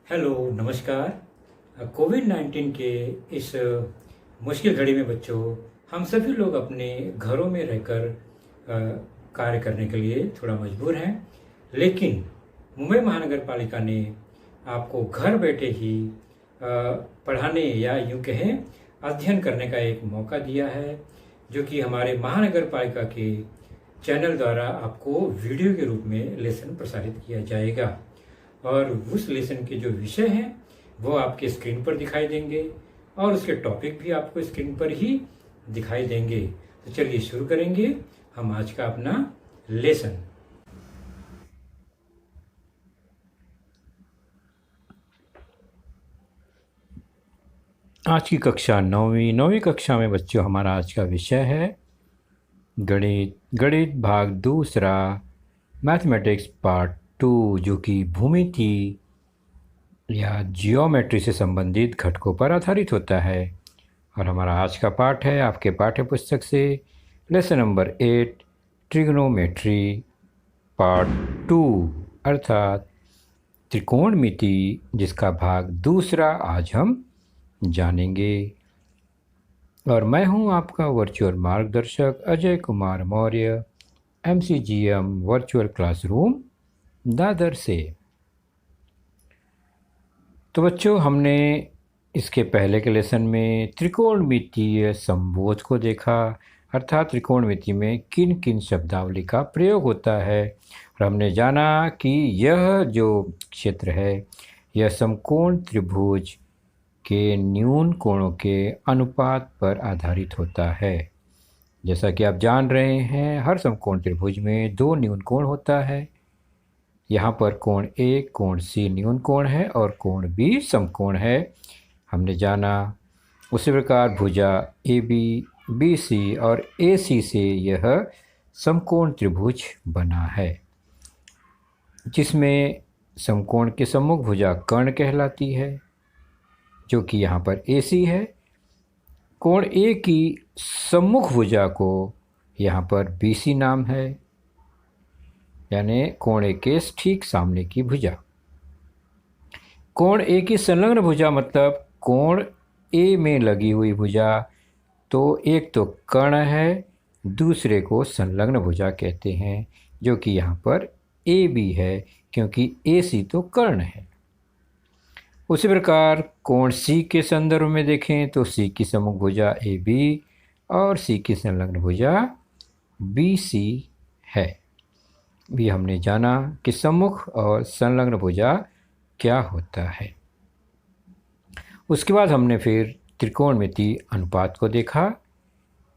Hello, नमस्कार। कोविड-19 के इस मुश्किल घड़ी में बच्चों, हम सभी लोग अपने घरों में रहकर कार्य करने के लिए थोड़ा मजबूर हैं। लेकिन मुंबई महानगर पालिका ने आपको घर बैठे ही पढ़ाने या यूँ कहें अध्ययन करने का एक मौका दिया है, जो कि हमारे महानगर पालिका के चैनल द्वारा आपको वीडियो के रूप में लेसन प्रसारित किया जाएगा। और उस लेसन के जो विषय हैं वो आपके स्क्रीन पर दिखाई देंगे और उसके टॉपिक भी आपको स्क्रीन पर ही दिखाई देंगे। तो चलिए शुरू करेंगे हम आज का अपना लेसन। आज की कक्षा नौवीं कक्षा में बच्चों, हमारा आज का विषय है गणित भाग दूसरा, मैथमेटिक्स पार्ट 2, जो कि भूमिति या जियोमेट्री से संबंधित घटकों पर आधारित होता है। और हमारा आज का पाठ है आपके पाठ्य पुस्तक से लेसन नंबर 8, ट्रिग्नोमेट्री पार्ट 2, अर्थात त्रिकोणमिति, जिसका भाग दूसरा आज हम जानेंगे। और मैं हूं आपका वर्चुअल मार्गदर्शक Ajay Kumar Maurya, MCGM virtual classroom Dadar से। तो बच्चों, हमने इसके पहले के लेसन में त्रिकोणमितीय संबोध को देखा, अर्थात त्रिकोणमिति में किन किन शब्दावली का प्रयोग होता है। और हमने जाना कि यह जो क्षेत्र है यह समकोण त्रिभुज के न्यून कोणों के अनुपात पर आधारित होता है। जैसा कि आप जान रहे हैं, हर समकोण त्रिभुज में 2 न्यून कोण होता है। यहाँ पर कोण A कोण C न्यून कोण है और कोण B समकोण है, हमने जाना। उसी प्रकार भुजा AB, BC और AC से यह समकोण त्रिभुज बना है, जिसमें समकोण के सम्मुख भुजा कर्ण कहलाती है, जो कि यहाँ पर AC है। कोण A की सम्मुख भुजा को यहाँ पर BC नाम है, यानी कोण A के ठीक सामने की भुजा। कोण A की संलग्न भुजा मतलब कोण A में लगी हुई भुजा, तो एक तो कर्ण है, दूसरे को संलग्न भुजा कहते हैं, जो कि यहाँ पर AB है, क्योंकि AC तो कर्ण है। उसी प्रकार कोण C के संदर्भ में देखें तो C की सम्मुख भुजा AB और C की संलग्न भुजा BC है। भी हमने जाना कि सम्मुख और संलग्न भुजा क्या होता है। उसके बाद हमने फिर त्रिकोणमिति अनुपात को देखा।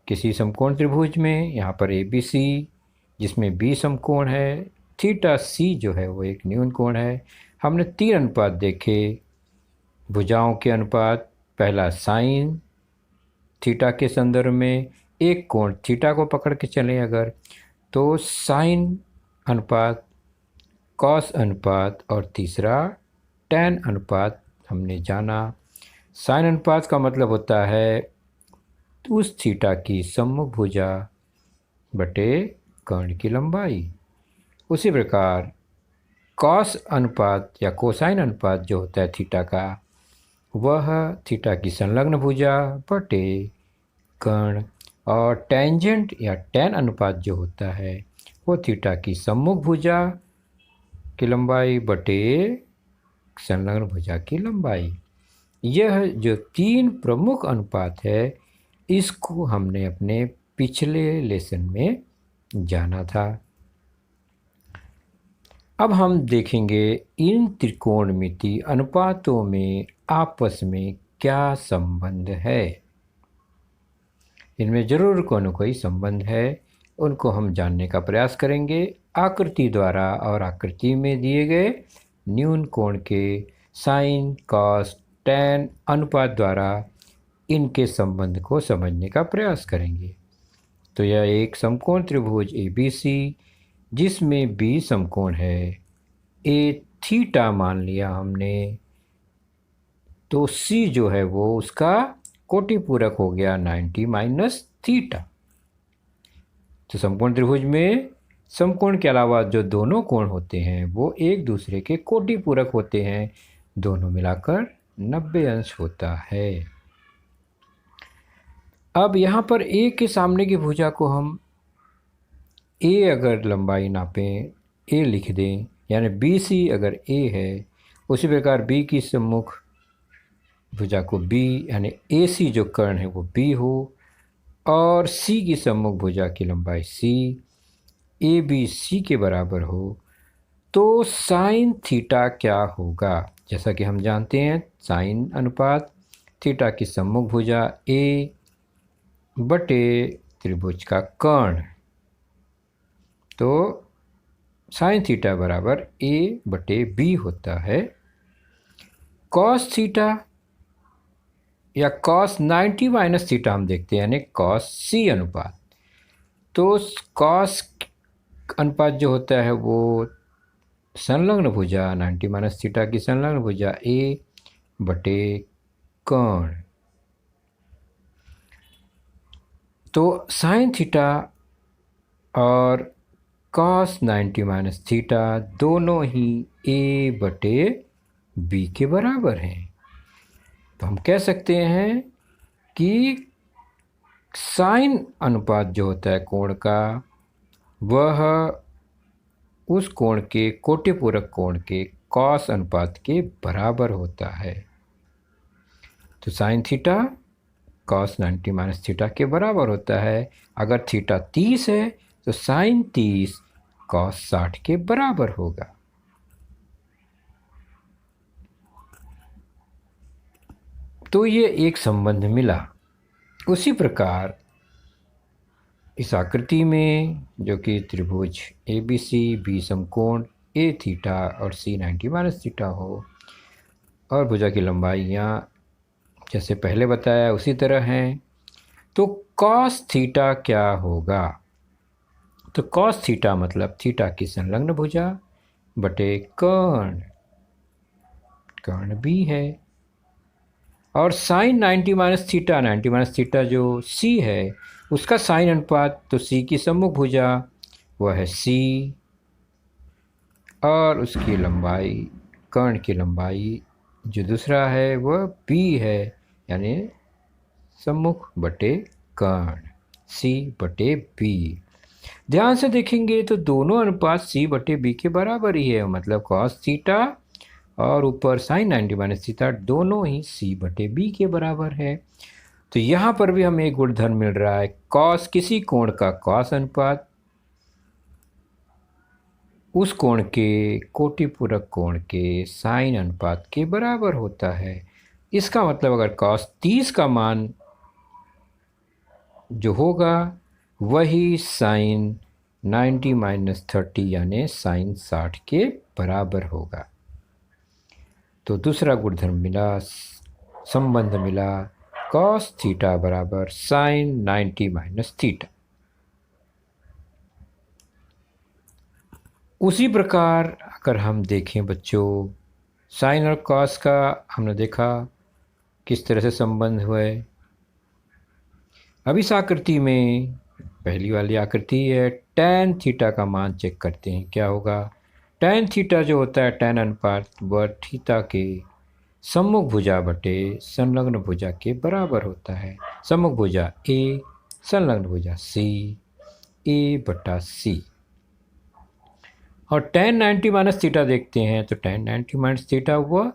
किसी समकोण त्रिभुज में यहाँ पर ABC, जिसमें B समकोण है, थीटा C जो है वो एक न्यून कोण है। हमने 3 अनुपात देखे भुजाओं के अनुपात। पहला साइन थीटा के संदर्भ में, एक कोण थीटा को पकड़ के चलें अगर, तो साइन अनुपात, कॉस अनुपात और तीसरा टैन अनुपात हमने जाना। साइन अनुपात का मतलब होता है उस थीटा की सम्मुख भुजा बटे कर्ण की लंबाई। उसी प्रकार कॉस अनुपात या कोसाइन अनुपात जो होता है थीटा का, वह थीटा की संलग्न भुजा बटे कर्ण। और टेंजेंट या टैन अनुपात जो होता है वो थीटा की सम्मुख भुजा की लंबाई बटे संलग्न भुजा की लंबाई। यह जो 3 प्रमुख अनुपात है, इसको हमने अपने पिछले लेसन में जाना था। अब हम देखेंगे इन त्रिकोणमिति अनुपातों में आपस में क्या संबंध है। इनमें जरूर कोई न कोई संबंध है, उनको हम जानने का प्रयास करेंगे आकृति द्वारा। और आकृति में दिए गए न्यून कोण के साइन, कॉस, टैन अनुपात द्वारा इनके संबंध को समझने का प्रयास करेंगे। तो यह एक समकोण त्रिभुज ABC, जिसमें B समकोण है, A थीटा मान लिया हमने, तो C जो है वो उसका कोटि पूरक हो गया 90 माइनस थीटा। तो समकोण त्रिभुज में समकोण के अलावा जो दोनों कोण होते हैं वो एक दूसरे के कोटि पूरक होते हैं, दोनों मिलाकर 90 अंश होता है। अब यहाँ पर ए के सामने की भुजा को हम ए अगर लंबाई नापें, ए लिख दें, यानी बी सी अगर ए है, उसी प्रकार बी की सम्मुख भुजा को बी यानी ए सी जो कर्ण है वो बी हो, और सी की सम्मुख भुजा की लंबाई सी ए बी सी के बराबर हो, तो साइन थीटा क्या होगा? जैसा कि हम जानते हैं साइन अनुपात थीटा की सम्मुख भुजा ए बटे त्रिभुज का कर्ण, तो साइन थीटा बराबर ए बटे बी होता है। कॉस थीटा या कॉस 90 माइनस थीटा हम देखते हैं, यानी कॉस सी अनुपात। तो कॉस अनुपात जो होता है वो संलग्न भुजा 90 माइनस थीटा की संलग्न भुजा ए बटे कर्ण, तो साइन थीटा और कॉस 90 माइनस थीटा दोनों ही ए बटे बी के बराबर हैं। तो हम कह सकते हैं कि साइन अनुपात जो होता है कोण का, वह उस कोण के कोटिपूरक कोण के कॉस अनुपात के बराबर होता है। तो sine theta cos 90 minus theta के बराबर होता है। अगर थीटा 30 है तो साइन 30 कॉस 60 के बराबर होगा। तो ये एक संबंध मिला। उसी प्रकार इस आकृति में, जो कि त्रिभुज ए बी सी बी समकोण ए थीटा और सी 90 माइनस थीटा हो, और भुजा की लंबाइयाँ जैसे पहले बताया उसी तरह हैं, तो कॉस थीटा क्या होगा? तो कॉस थीटा मतलब थीटा की संलग्न भुजा बटे कर्ण, कर्ण भी है, और sine 90 minus theta, 90 minus theta जो सी है उसका साइन अनुपात, तो सी की सम्मुख भुजा वह है सी, और उसकी लंबाई कर्ण की लंबाई जो दूसरा है वह बी है, यानी सम्मुख बटे कर्ण सी बटे बी। ध्यान से देखेंगे तो दोनों अनुपात सी बटे बी के बराबर ही है, मतलब कॉस थीटा और ऊपर साइन 90 माइनस थीटा दोनों ही सी बटे बी के बराबर है। तो यहाँ पर भी हमें एक गुणधर्म मिल रहा है, कॉस किसी कोण का कॉस अनुपात उस कोण के कोटिपूरक कोण के साइन अनुपात के बराबर होता है। इसका मतलब अगर कॉस 30 का मान जो होगा वही साइन 90 माइनस 30 यानी साइन 60 के बराबर होगा। तो दूसरा गुणधर्म मिला, संबंध मिला, कॉस थीटा बराबर साइन 90 माइनस थीटा। उसी प्रकार अगर हम देखें बच्चों, साइन और कॉस का हमने देखा किस तरह से संबंध हुए। अब इस आकृति में पहली वाली आकृति है, टैन थीटा का मान चेक करते हैं क्या होगा। टैन थीटा जो होता है टैन अनुपात वह थीटा के सम्मुख भुजा बटे संलग्न भुजा के बराबर होता है। सम्मुख भुजा ए, संलग्न भुजा सी, ए बटा सी। और टैन 90 माइनस थीटा देखते हैं, तो टैन 90 माइनस थीटा हुआ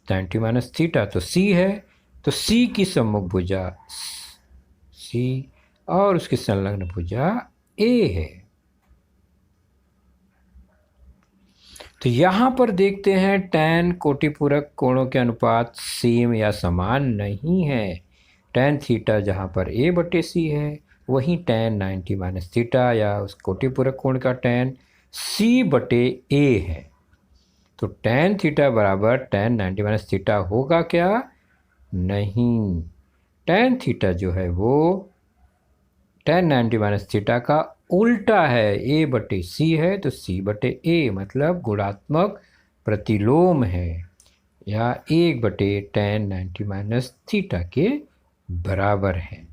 90 माइनस थीटा तो सी है, तो सी की सम्मुख भुजा सी और उसकी संलग्न भुजा ए है। तो यहाँ पर देखते हैं टैन कोटिपूरक कोणों के अनुपात सेम या समान नहीं है। टैन थीटा जहाँ पर ए बटे सी है, वहीं टैन 90 माइनस थीटा या उस कोटिपूरक कोण का टैन सी बटे ए है। तो टैन थीटा बराबर टैन 90 माइनस थीटा होगा क्या? नहीं, टैन थीटा जो है वो टैन 90 माइनस थीटा का उल्टा है। ए बटे सी है तो सी बटे ए, मतलब गुणात्मक प्रतिलोम है, या 1 बटे टैन 90 माइनस थीटा के बराबर है।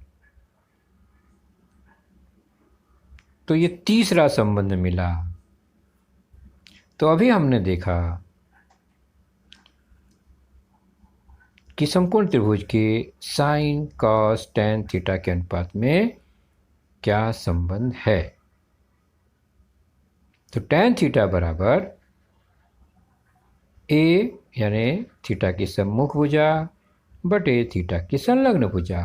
तो ये तीसरा संबंध मिला। तो अभी हमने देखा कि समकोण त्रिभुज के साइन कॉस टैन थीटा के अनुपात में क्या संबंध है। तो टैन थीटा बराबर ए यानी थीटा की सम्मुख भुजा बटे थीटा की संलग्न भुजा।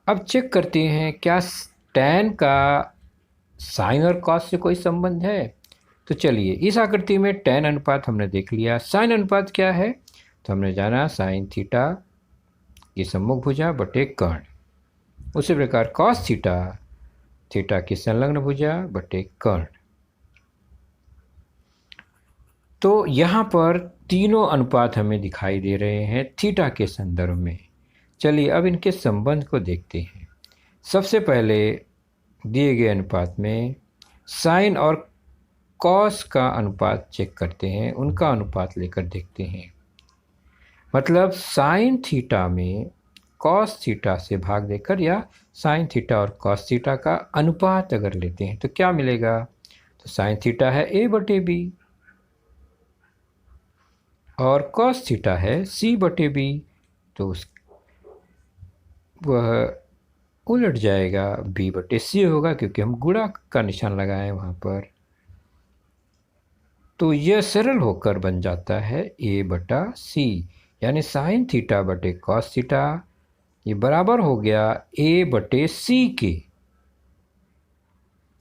अब चेक करते हैं क्या टैन का साइन और कॉस से कोई संबंध है। तो चलिए इस आकृति में टैन अनुपात हमने देख लिया। साइन अनुपात क्या है, तो हमने जाना साइन थीटा की सम्मुख भुजा बटे कर्ण। उसी प्रकार कॉस थीटा थीटा की संलग्न भुजा बटे कर्ण। तो यहाँ पर तीनों अनुपात हमें दिखाई दे रहे हैं थीटा के संदर्भ में। चलिए अब इनके संबंध को देखते हैं। सबसे पहले दिए गए अनुपात में साइन और कॉस का अनुपात चेक करते हैं, उनका अनुपात लेकर देखते हैं। मतलब साइन थीटा में कॉस थीटा से भाग देकर या साइन थीटा और कॉस थीटा का अनुपात अगर लेते हैं तो क्या मिलेगा। तो साइन थीटा है ए बटे बी और कॉस थीटा है सी बटे बी, तो वह उलट जाएगा, बी बटे सी होगा क्योंकि हम गुणा का निशान लगाए वहाँ पर। तो यह सरल होकर बन जाता है ए बटा सी, यानी साइन थीटा बटे कॉस थीटा ये बराबर हो गया ए बटे सी के।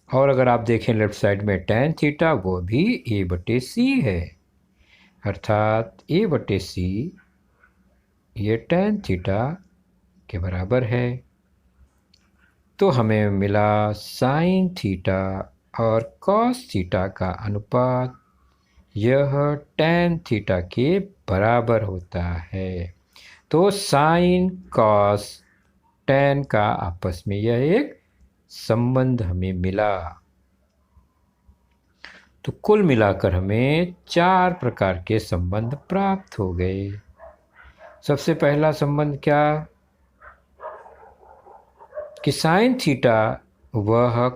और अगर आप देखें लेफ्ट साइड में टैन थीटा वो भी ए बटे सी है, अर्थात ए बटे सी ये टैन थीटा के बराबर है। तो हमें मिला साइन थीटा और कॉस थीटा का अनुपात यह टैन थीटा के बराबर होता है। तो साइन कॉस टैन का आपस में यह एक संबंध हमें मिला। तो कुल मिलाकर हमें 4 प्रकार के संबंध प्राप्त हो गए। सबसे पहला संबंध क्या कि साइन थीटा वह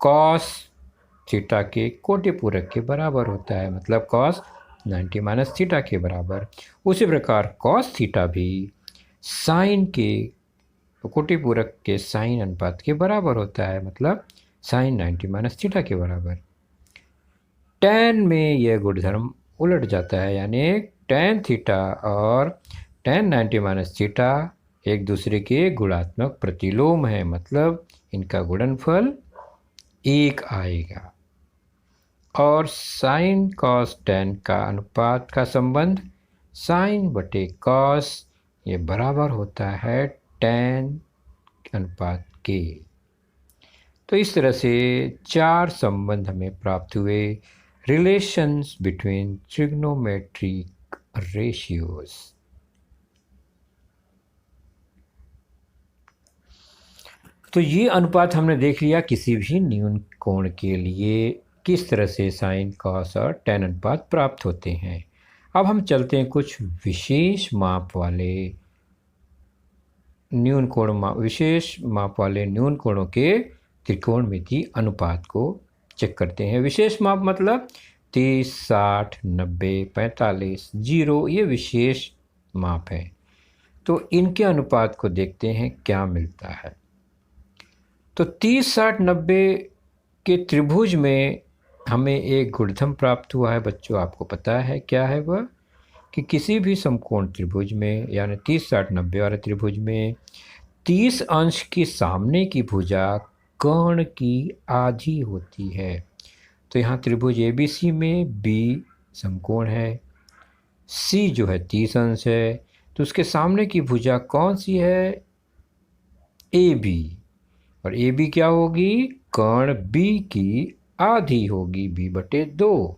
कॉस थीटा के कोटि पूरक के बराबर होता है, मतलब कॉस 90 माइनस थीटा के बराबर। उसी प्रकार कॉस थीटा भी साइन के कोटि पूरक के साइन अनुपात के बराबर होता है, मतलब साइन 90 माइनस थीटा के बराबर। टैन में यह गुणधर्म उलट जाता है, यानी टैन थीटा और टैन 90 माइनस थीटा एक दूसरे के गुणात्मक प्रतिलोम है, मतलब इनका गुणनफल 1 आएगा। और साइन कॉस टैन का अनुपात का संबंध साइन बटे कॉस ये बराबर होता है टैन अनुपात के। तो इस तरह से 4 संबंध हमें प्राप्त हुए, रिलेशंस बिटवीन ट्रिग्नोमेट्रिक रेशियोज। तो ये अनुपात हमने देख लिया किसी भी न्यून कोण के लिए किस तरह से साइन कॉस और टैन अनुपात प्राप्त होते हैं। अब हम चलते हैं कुछ विशेष माप वाले न्यून कोणों के त्रिकोणमिति अनुपात को चेक करते हैं। विशेष माप मतलब 30, 60, 90, 45, 0 ये विशेष माप है। तो इनके अनुपात को देखते हैं क्या मिलता है। तो 30, 60, 90 के त्रिभुज में हमें एक गुणधर्म प्राप्त हुआ है बच्चों, आपको पता है क्या है वह, कि किसी भी समकोण त्रिभुज में यानी 30, 60, 90 वाले त्रिभुज में 30 अंश की सामने की भुजा कर्ण की आधी होती है। तो यहाँ त्रिभुज ABC में B समकोण है, C जो है 30 अंश है, तो उसके सामने की भुजा कौन सी है, AB। और AB क्या होगी, कर्ण B की आधी होगी, B बटे 2।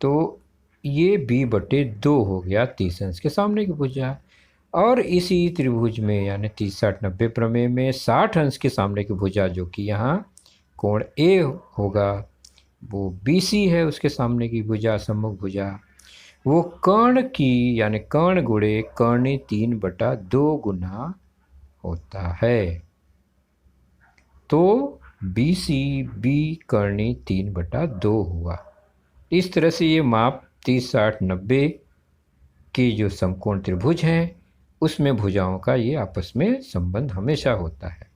तो ये B बटे 2 हो गया 30 अंश के सामने की भुजा। और इसी त्रिभुज में यानी 30, 60, 90 प्रमेय में 60 अंश के सामने की भुजा जो कि यहाँ कोण A होगा वो BC है, उसके सामने की भुजा सम्मुख भुजा वो कर्ण की यानी कर्ण गुणे कर्णी 3 बटा 2 गुना होता है। तो BC B कर्णी 3 बटा 2 हुआ। इस तरह से ये माप 30, 60, 90 कि जो समकोण त्रिभुज है उसमें भुजाओं का ये आपस में संबंध हमेशा होता है।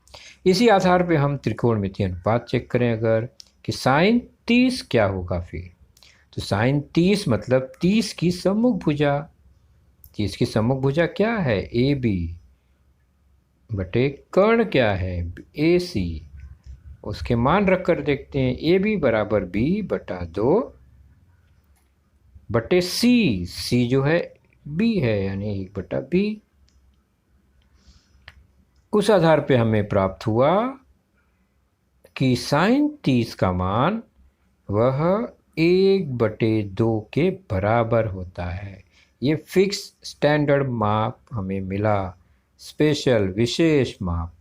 इसी आधार पे हम त्रिकोणमितीय अनुपात चेक करें अगर कि साइन 30 क्या होगा फिर, तो साइन 30 मतलब 30 की सम्मुख भुजा। 30 की सम्मुख भुजा क्या है, ए बी बटे कर्ण क्या है, ए सी। उसके मान रख कर देखते हैं, ए बी बराबर बी बटा 2 बटे सी, सी जो है बी है यानी 1 बटा बी। उस आधार पे हमें प्राप्त हुआ कि साइन 30 का मान वह 1/2 के बराबर होता है। ये फिक्स स्टैंडर्ड माप हमें मिला, स्पेशल विशेष माप।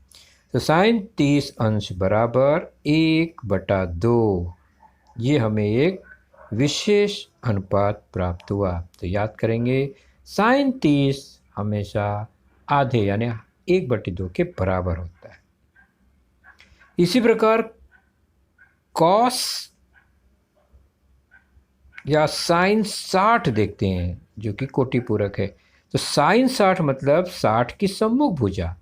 तो साइन 30 अंश बराबर 1/2, ये हमें एक विशेष अनुपात प्राप्त हुआ। तो याद करेंगे साइन 30 हमेशा आधे यानी 1/2 के बराबर होता है। इसी प्रकार कॉस या साइन 60 देखते हैं जो कि कोटि पूरक है। तो साइन 60 मतलब 60 की सम्मुख भुजा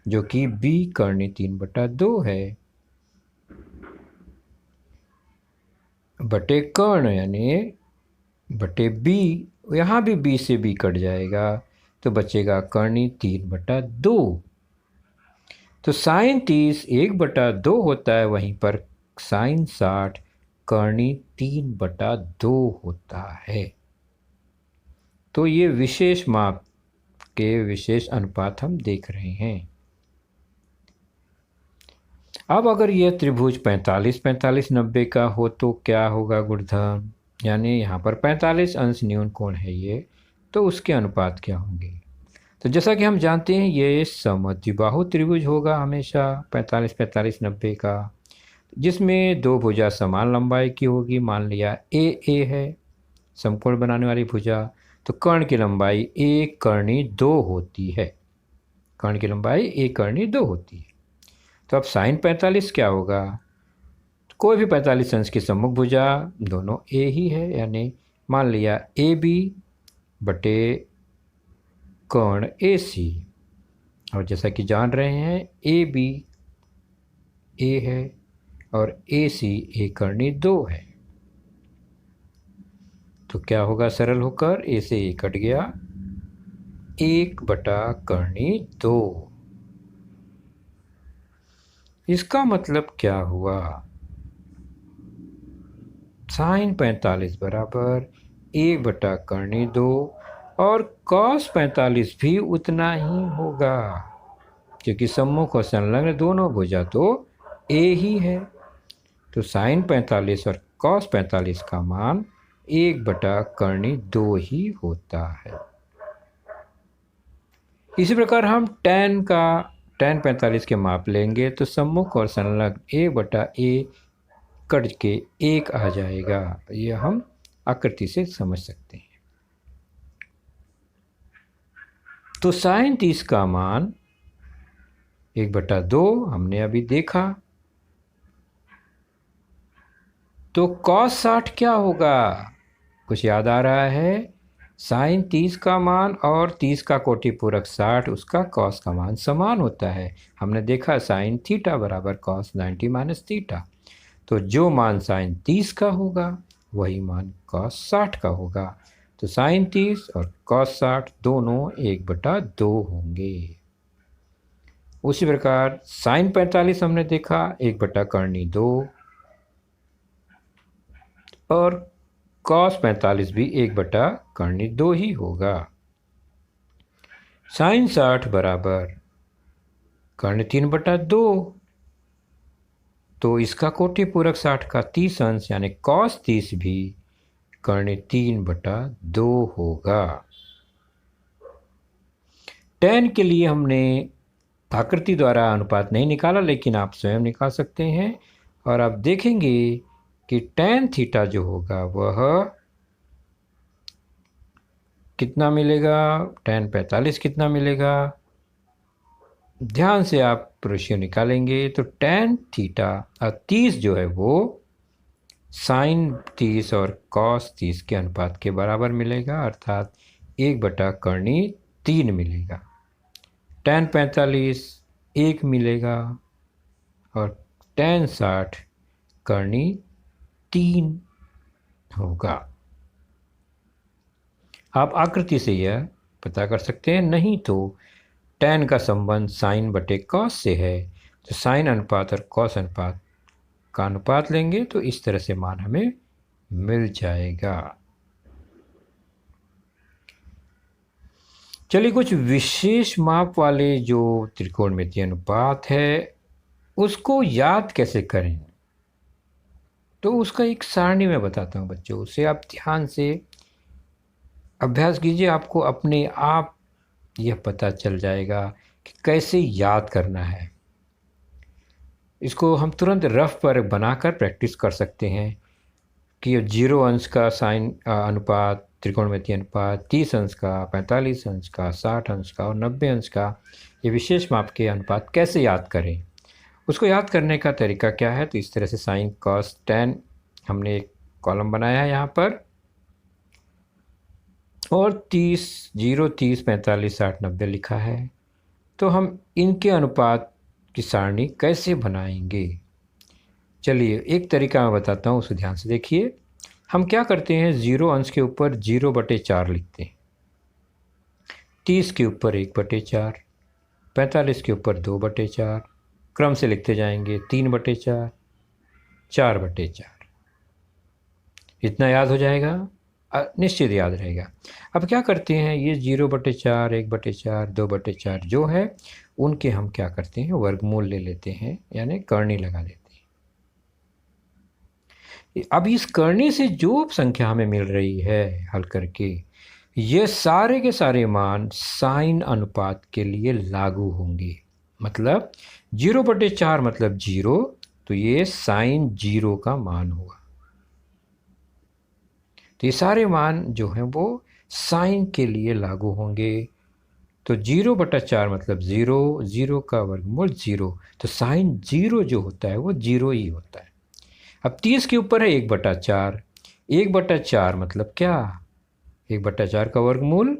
जो कि बी कर्णी 3/2 है बटे कर्ण यानी बटे बी, यहाँ भी बी से बी कट जाएगा तो बचेगा कर्णी 3/2। तो साइन 30 1/2 होता है, वहीं पर साइन 60 कर्णी 3/2 होता है। तो ये विशेष माप के विशेष अनुपात हम देख रहे हैं। अब अगर यह त्रिभुज 45 45 90 का हो तो क्या होगा गुणधर्म, यानी यहाँ पर 45 अंश न्यून कोण है ये, तो उसके अनुपात क्या होंगे। तो जैसा कि हम जानते हैं ये समद्विबाहु त्रिभुज होगा हमेशा 45 45 90 का, जिसमें दो भुजा समान लंबाई की होगी। मान लिया ए है समकोण बनाने वाली भुजा, तो कर्ण की लंबाई 1 कर्णी 2 होती है। कर्ण की लंबाई 1 कर्णी 2 होती है। तो अब साइन 45 क्या होगा, तो कोई भी 45 अंश की सम्मुख भुजा दोनों ए ही है, यानी मान लिया ए बी बटे कर्ण ए सी। और जैसा कि जान रहे हैं ए बी ए है और ए सी ए कर्णी 2 है, तो क्या होगा सरल होकर, ए से ए कट गया, 1 बटा कर्णी 2। इसका मतलब क्या हुआ, साइन 45 बराबर 1 बटा कर्णी 2 और कॉस 45 भी उतना ही होगा क्योंकि सम्मुख और संलग्न दोनों भुजा तो ए ही है। तो साइन 45 और कॉस 45 का मान 1 बटा कर्णी 2 ही होता है। इसी प्रकार हम tan 45 के माप लेंगे तो सम्मुख और संलग्न 1 बटा ए कट के 1 आ जाएगा। यह हम आकृति से समझ सकते हैं। तो साइन 30 का मान 1/2 हमने अभी देखा। तो कॉस 60 क्या होगा, कुछ याद आ रहा है, साइन 30 का मान और 30 का कोटि पूरक 60, उसका कॉस का मान समान होता है। हमने देखा साइन थीटा बराबर कॉस 90 माइनस थीटा, तो जो मान साइन 30 का होगा वही मान कॉस 60 का होगा। तो साइन 30 और कॉस 60 दोनों 1/2 होंगे। उसी प्रकार साइन 45 हमने देखा 1 बटा कर्णी 2 और कॉस 45 भी 1 बटा कर्णी 2 ही होगा। साइन 60 बराबर कर्णी 3/2, तो इसका कोटि पूरक 60 का 30 अंश यानी कॉस 30 भी कर्णी 3/2 होगा। tan के लिए हमने आकृति द्वारा अनुपात नहीं निकाला, लेकिन आप स्वयं निकाल सकते हैं और आप देखेंगे कि tan थीटा जो होगा वह कितना मिलेगा, tan 45 कितना मिलेगा। ध्यान से आप रेशियो निकालेंगे तो tan थीटा 30 जो है वो साइन 30 और कॉस 30 के अनुपात के बराबर मिलेगा, अर्थात 1/3 मिलेगा। tan 45 1 मिलेगा और tan 60 करनी 3 होगा। आप आकृति से यह पता कर सकते हैं, नहीं तो tan का संबंध साइन बटे कॉस से है, तो साइन अनुपात और कॉस अनुपात का अनुपात लेंगे तो इस तरह से मान हमें मिल जाएगा। चलिए कुछ विशेष माप वाले जो त्रिकोणमितीय अनुपात है उसको याद कैसे करें, तो उसका एक सारणी मैं बताता हूँ बच्चों, उसे आप ध्यान से अभ्यास कीजिए, आपको अपने आप यह पता चल जाएगा कि कैसे याद करना है। इसको हम तुरंत रफ पर बनाकर प्रैक्टिस कर सकते हैं कि 0 अंश का साइन अनुपात, त्रिकोणमितीय अनुपात, 30 अंश का, 45 अंश का, 60 अंश का और 90 अंश का ये विशेष माप के अनुपात कैसे याद करें। उसको याद करने का तरीका क्या है, तो इस तरह से साइन कॉस टैन हमने एक कॉलम बनाया है यहाँ पर, और 30, 0, 30, 45, 60, 90 लिखा है। तो हम इनके अनुपात की सारणी कैसे बनाएंगे, चलिए एक तरीका मैं बताता हूँ, उसे ध्यान से देखिए। हम क्या करते हैं, 0 अंश के ऊपर 0/4 लिखते हैं, 30 के ऊपर 1/4, 45 के ऊपर 2/4, क्रम से लिखते जाएंगे, 3/4, 4/4। इतना याद हो जाएगा, निश्चित याद रहेगा। अब क्या करते हैं, ये 0/4, 1/4, 2/4 जो है उनके हम क्या करते हैं, वर्गमूल ले लेते हैं, यानी करनी लगा देते हैं। अब इस करनी से जो संख्या हमें मिल रही है हल करके, ये सारे के सारे मान साइन अनुपात के लिए लागू होंगे। मतलब 0/4 मतलब 0, तो ये साइन 0 का मान हुआ। तो ये सारे मान जो हैं वो साइन के लिए लागू होंगे। तो 0/4 मतलब 0, 0 का वर्गमूल 0, तो साइन 0 जो होता है वो 0 ही होता है। अब 30 के ऊपर है 1/4, 1/4 मतलब क्या, 1/4 का वर्गमूल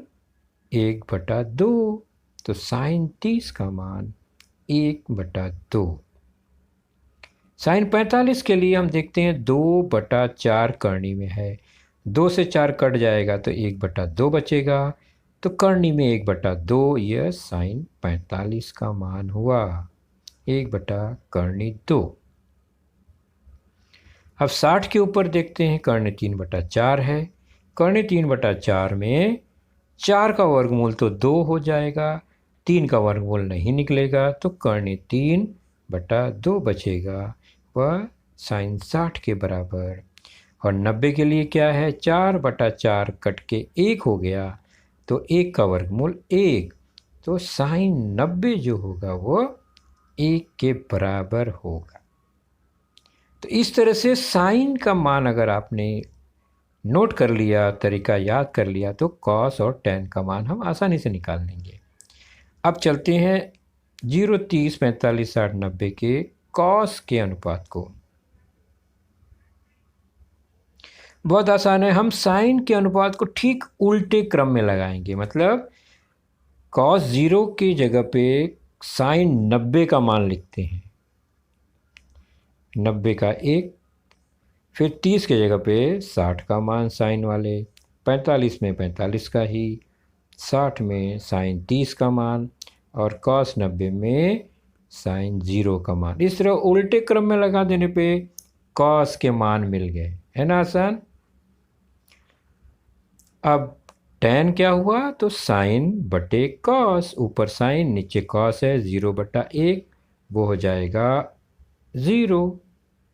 1/2, तो साइन 30 का मान 1/2। साइन 45 के लिए हम देखते हैं 2/4 करनी में है, 2 से 4 कट जाएगा तो 1/2 बचेगा, तो करनी में 1/2, यह साइन 45 का मान हुआ, 1/2। अब 60 के ऊपर देखते हैं, करनी 3/4 है, करनी 3/4 में 4 का वर्गमूल तो 2 हो जाएगा, 3 का वर्गमूल नहीं निकलेगा, तो करनी 3/2 बचेगा, वह साइन 60 के बराबर। और 90 के लिए क्या है, 4/4 कट के 1 हो गया, तो 1 का वर्गमूल 1, तो साइन 90 जो होगा वो 1 के बराबर होगा। तो इस तरह से साइन का मान अगर आपने नोट कर लिया, तरीका याद कर लिया, तो कॉस और टैन का मान हम आसानी से निकाल लेंगे। अब चलते हैं 0, 30, 45, 60, 90 के कॉस के अनुपात को। बहुत आसान है, हम साइन के अनुपात को ठीक उल्टे क्रम में लगाएंगे। मतलब कॉस 0 की जगह पे साइन 90 का मान लिखते हैं, 90 का 1, फिर 30 के जगह पे 60 का मान साइन वाले, 45 में 45 का ही, 60 में साइन 30 का मान, और कॉस 90 में साइन 0 का मान। इस तरह उल्टे क्रम में लगा देने पे कॉस के मान मिल गए, है ना आसान। अब टैन क्या हुआ, तो साइन बटे कॉस, ऊपर साइन नीचे कॉस है, 0/1, वो हो जाएगा 0,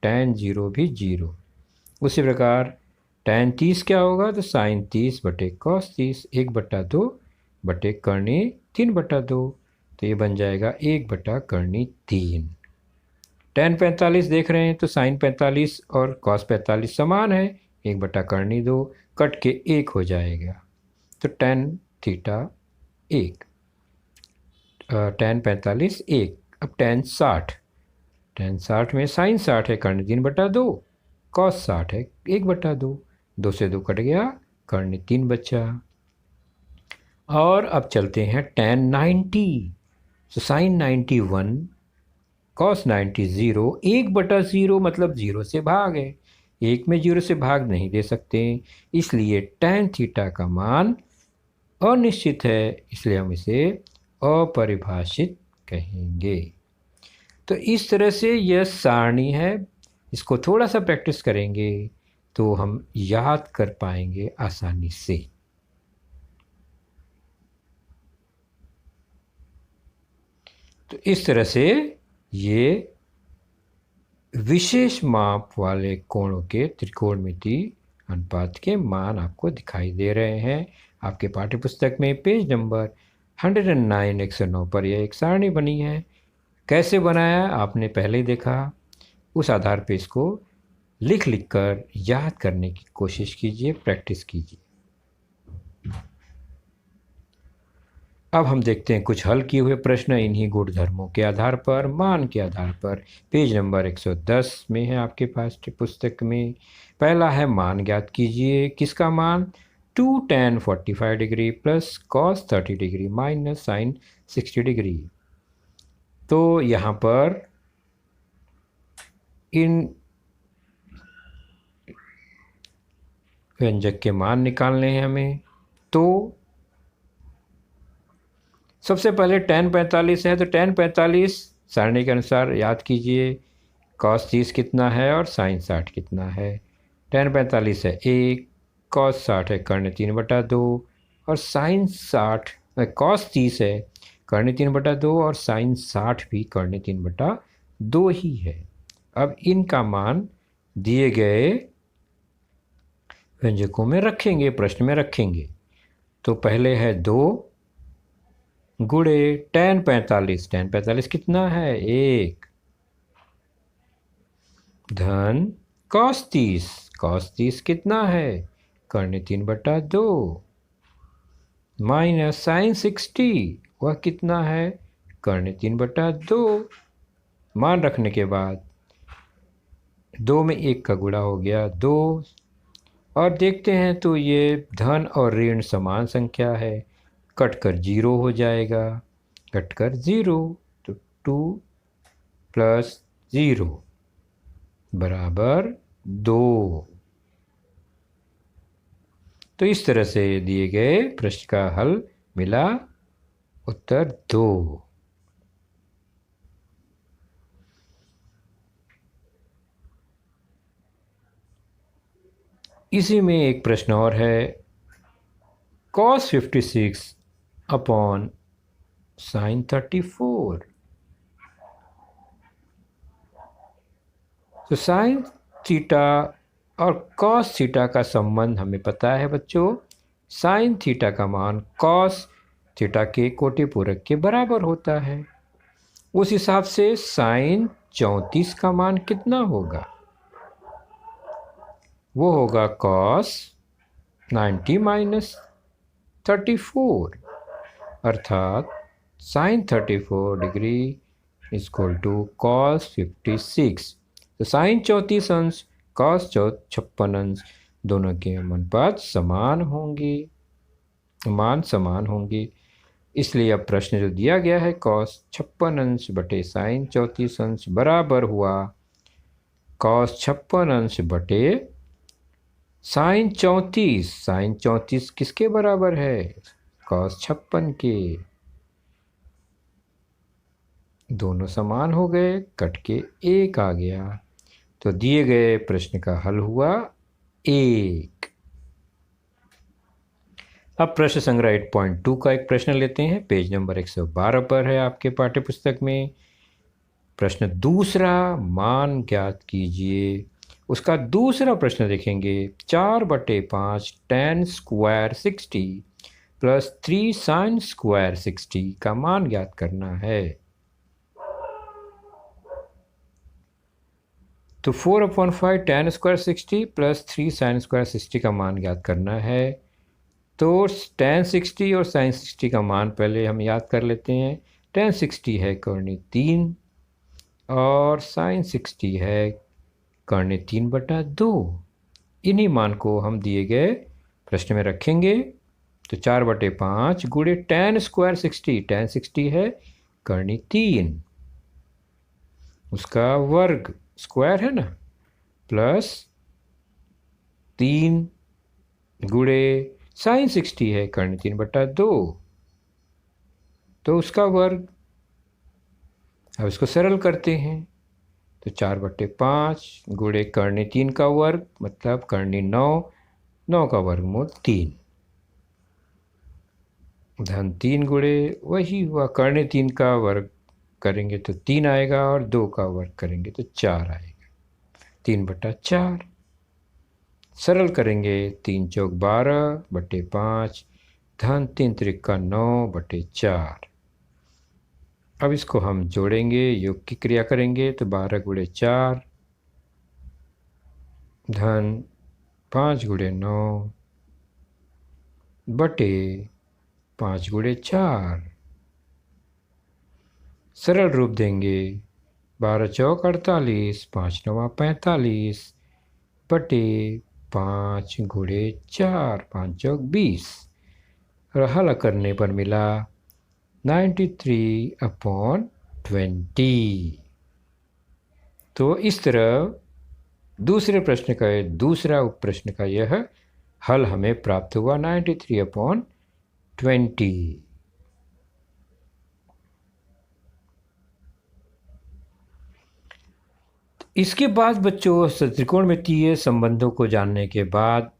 टैन 0 भी 0। उसी प्रकार टैन 30 क्या होगा, तो साइन 30 बटे कॉस 30, 1/2 बटे करनी 3/2, तो ये बन जाएगा 1/करनी 3। टैन 45 देख रहे हैं, तो साइन 45 और कॉस 45 समान है, 1/करनी 2, कट के 1 हो जाएगा, तो टैन थीटा 1, टैन 45 1। अब टैन 60, टैन 60 में साइन 60 है, करनी 3/2, कॉस 60 है, 1/2, 2 से 2 कट गया, करनी 3 बचा। और अब चलते हैं tan 90। तो sin 91 cos 90 0, 1/0 मतलब 0 से भाग है, 1 में 0 से भाग नहीं दे सकते, इसलिए tan थीटा का मान अनिश्चित है, इसलिए हम इसे अपरिभाषित कहेंगे। तो इस तरह से यह सारणी है, इसको थोड़ा सा प्रैक्टिस करेंगे तो हम याद कर पाएंगे आसानी से। तो इस तरह से ये विशेष माप वाले कोणों के त्रिकोणमिति अनुपात के मान आपको दिखाई दे रहे हैं। आपके पाठ्यपुस्तक में पेज नंबर 109 109 पर यह एक सारणी बनी है। कैसे बनाया आपने पहले ही देखा, उस आधार पे इसको लिख कर याद करने की कोशिश कीजिए, प्रैक्टिस कीजिए। अब हम देखते हैं कुछ हल किए हुए प्रश्न इन्हीं गुणधर्मों के आधार पर, मान के आधार पर। पेज नंबर 110 में है आपके पास पुस्तक में। पहला है मान ज्ञात कीजिए, किसका मान? 2 tan 45 degree plus cos 30 degree minus sin 60 degree. तो यहाँ पर इन व्यंजक के मान निकालने हैं हमें। तो सबसे पहले tan 45 है, तो tan 45 सारणी के अनुसार याद कीजिए, cos 30 कितना है और sin 60 कितना है। tan 45 है 1, cos 60 है कर्ण 3/2 और sin 60 cos 30 है कर्ण 3/2 और sin 60 भी कर्ण 3/2 ही है। अब इनका मान दिए गए व्यंजकों में रखेंगे, प्रश्न में रखेंगे। तो पहले है 2 गुणे tan 45 कितना है 1 धन cos 30 कितना है कर्ण 3/2 माइनस sin 60 वह कितना है कर्ण 3/2। मान रखने के बाद 2 में 1 का गुणा हो गया 2, और देखते हैं तो ये धन और ऋण समान संख्या है, कटकर 0 हो जाएगा, कटकर 0, तो 2 + 0 बराबर 2। तो इस तरह से दिए गए प्रश्न का हल मिला, उत्तर 2। इसी में एक प्रश्न और है, cos 56 अपॉन sin 34। तो sin थीटा और cos थीटा का संबंध हमें पता है बच्चों। sin थीटा का मान cos थीटा के कोटि पूरक के बराबर होता है। उस हिसाब से sin 34 का मान कितना होगा? वो होगा cos 90 माइनस 34, अर्थात sin 34 degree equal to cos 56। तो sin 34 अंश cos 56 अंश दोनों के अनुपात समान होंगे, मान समान होंगे। इसलिए अब प्रश्न जो दिया गया है cos 56 अंश बटे sin 34 अंश बराबर हुआ cos 56 अंश बटे sin 34। sin 34 किसके बराबर है? cos 56 के। दोनों समान हो गए, कट के 1 आ गया। तो दिए गए प्रश्न का हल हुआ 1। अब प्रश्न संग्रह 8.2 का एक प्रश्न लेते हैं, पेज नंबर 112 पर है आपके पाठ्यपुस्तक में। प्रश्न दूसरा, मान ज्ञात कीजिए। उसका दूसरा प्रश्न देखेंगे, 4/5 tan square 60 plus 3 sin square 60 का मान ज्ञात करना है। तो 4/5 tan square 60 plus 3 sin square 60 का मान ज्ञात करना है। तो tan 60 और sin 60 का मान पहले हम याद कर लेते हैं। tan 60 है कर्ण 3 और sin 60 है कर्ण 3/2। इन्हीं मान को हम दिए गए प्रश्न में रखेंगे। तो 4/5 गुणे tan स्क्वायर 60, tan 60 है करनी 3, उसका वर्ग स्क्वायर है ना, प्लस 3 गुणे साइन 60 है करनी 3/2, तो उसका वर्ग। अब इसको सरल करते हैं, तो 4/5 गुणे करनी 3 का वर्ग मतलब करनी 9, 9 का वर्गमूल 3, धन 3 गुणे वही हुआ करनी 3 का वर्ग करेंगे तो 3 आएगा, और 2 का वर्ग करेंगे तो 4 आएगा, 3/4। सरल करेंगे, 3 चौक 12/5, धन 3 त्रिका 9/4। अब इसको हम जोड़ेंगे, योग की क्रिया करेंगे, तो 12 गुणे 4 धन 5 गुणे 9 बटे 5 गुणे 4। सरल रूप देंगे, 12 चौक 48, 5 9 45 बटे 5 गुणे 4, 5 चौक 20, और हल करने पर मिला 93/20। तो इस तरह दूसरे प्रश्न का दूसरा उप प्रश्न का यह हल हमें प्राप्त हुआ 93/20। इसके बाद बच्चों त्रिकोणमितीय संबंधों को जानने के बाद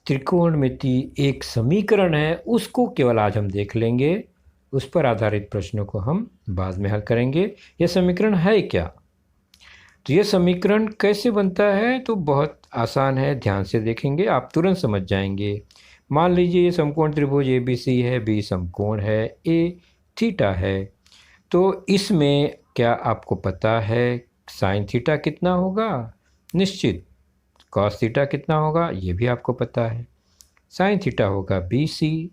त्रिकोणमितीय एक समीकरण है, उसको केवल आज हम देख लेंगे, उस पर आधारित प्रश्नों को हम बाद में हल करेंगे। यह समीकरण है क्या? तो यह समीकरण कैसे बनता है? तो बहुत आसान है, ध्यान से देखेंगे आप तुरंत समझ जाएंगे। मान लीजिए ये समकोण त्रिभुज ABC है, B समकोण है, A थीटा है। तो इसमें क्या आपको पता है साइन थीटा कितना होगा? निश्चित। कॉस थीटा कितना होगा? ये भी आपको पता है। साइन थीटा होगा BC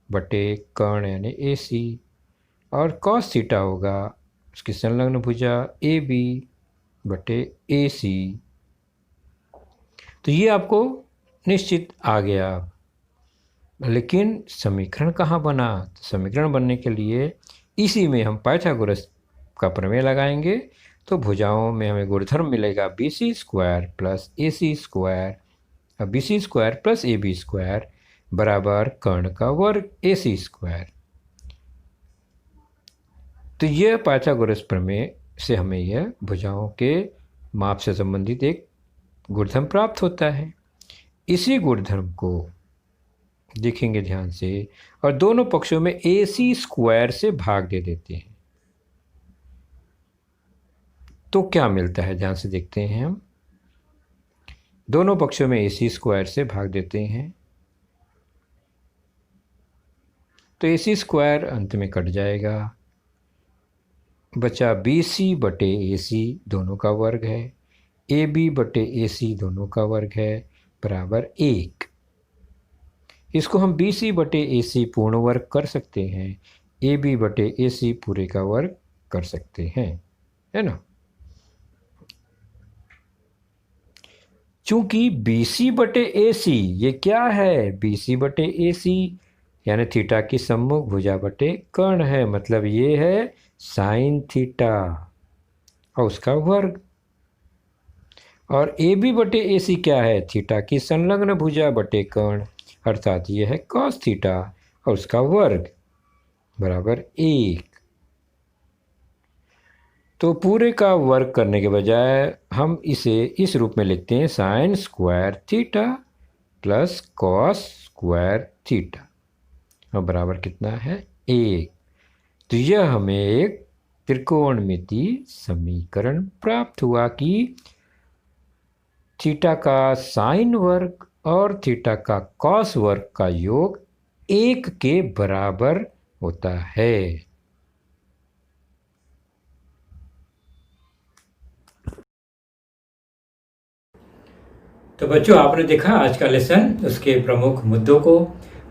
बटे कर्ण यानी AC, और कॉस थीटा होगा उसकी संलग्न भुजा AB बटे AC। तो ये आपको निश्चित आ गया। लेकिन समीकरण कहाँ बना? तो समीकरण बनने के लिए इसी में हम पाइथागोरस का प्रमेय लगाएंगे, तो भुजाओं में हमें गुणधर्म मिलेगा BC square plus AC square, अब BC square plus AB square बराबर कर्ण का वर्ग AC स्क्वायर। तो यह पाइथागोरस प्रमेय से हमें यह भुजाओं के माप से संबंधित एक गुणधर्म प्राप्त होता है। इसी गुणधर्म को देखेंगे ध्यान से, और दोनों पक्षों में AC स्क्वायर से भाग दे देते हैं, तो क्या मिलता है ध्यान से देखते हैं हम। दोनों पक्षों में AC स्क्वायर से भाग देते हैं, तो AC स्क्वायर अंत में कट जाएगा, बचा BC बटे AC दोनों का वर्ग है, AB बटे AC दोनों का वर्ग है बराबर 1। इसको हम BC बटे AC पूर्ण वर्ग कर सकते हैं, AB बटे AC पूरे का वर्ग कर सकते हैं, है ना। चूंकि BC बटे AC ये क्या है? BC बटे AC यानी थीटा की सम्मुख भुजा बटे कर्ण है, मतलब ये है साइन थीटा और उसका वर्ग। और AB बटे AC क्या है? थीटा की संलग्न भुजा बटे कर्ण, अर्थात ये है कॉस थीटा और उसका वर्ग बराबर 1। तो पूरे का वर्ग करने के बजाय हम इसे इस रूप में लिखते हैं, sine square theta plus cos square theta, और बराबर कितना है? 1। तो यह हमें एक त्रिकोणमितीय समीकरण प्राप्त हुआ कि थीटा का साइन वर्ग और थीटा का कॉस वर्ग का योग 1 के बराबर होता है। तो बच्चों आपने देखा आज का लेसन, उसके प्रमुख मुद्दों को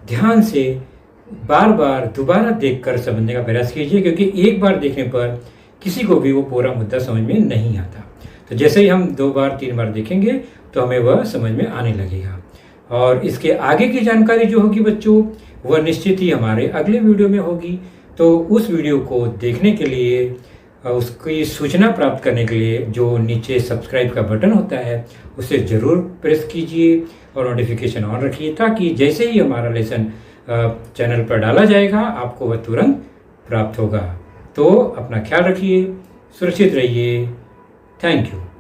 ध्यान से बार बार दोबारा देखकर समझने का प्रयास कीजिए, क्योंकि एक बार देखने पर किसी को भी वो पूरा मुद्दा समझ में नहीं आता। तो जैसे ही हम 2 बार 3 बार देखेंगे तो हमें वह समझ में आने लगेगा। और इसके आगे की जानकारी जो होगी बच्चों, वह निश्चित ही हमारे अगले वीडियो में होगी। तो उस वीडियो को देखने के लिए, उसकी सूचना प्राप्त करने के लिए जो नीचे सब्सक्राइब का बटन होता है उसे ज़रूर प्रेस कीजिए और नोटिफिकेशन ऑन रखिए, ताकि जैसे ही हमारा लेसन चैनल पर डाला जाएगा आपको वह तुरंत प्राप्त होगा। तो अपना ख्याल रखिए, सुरक्षित रहिए। Thank you.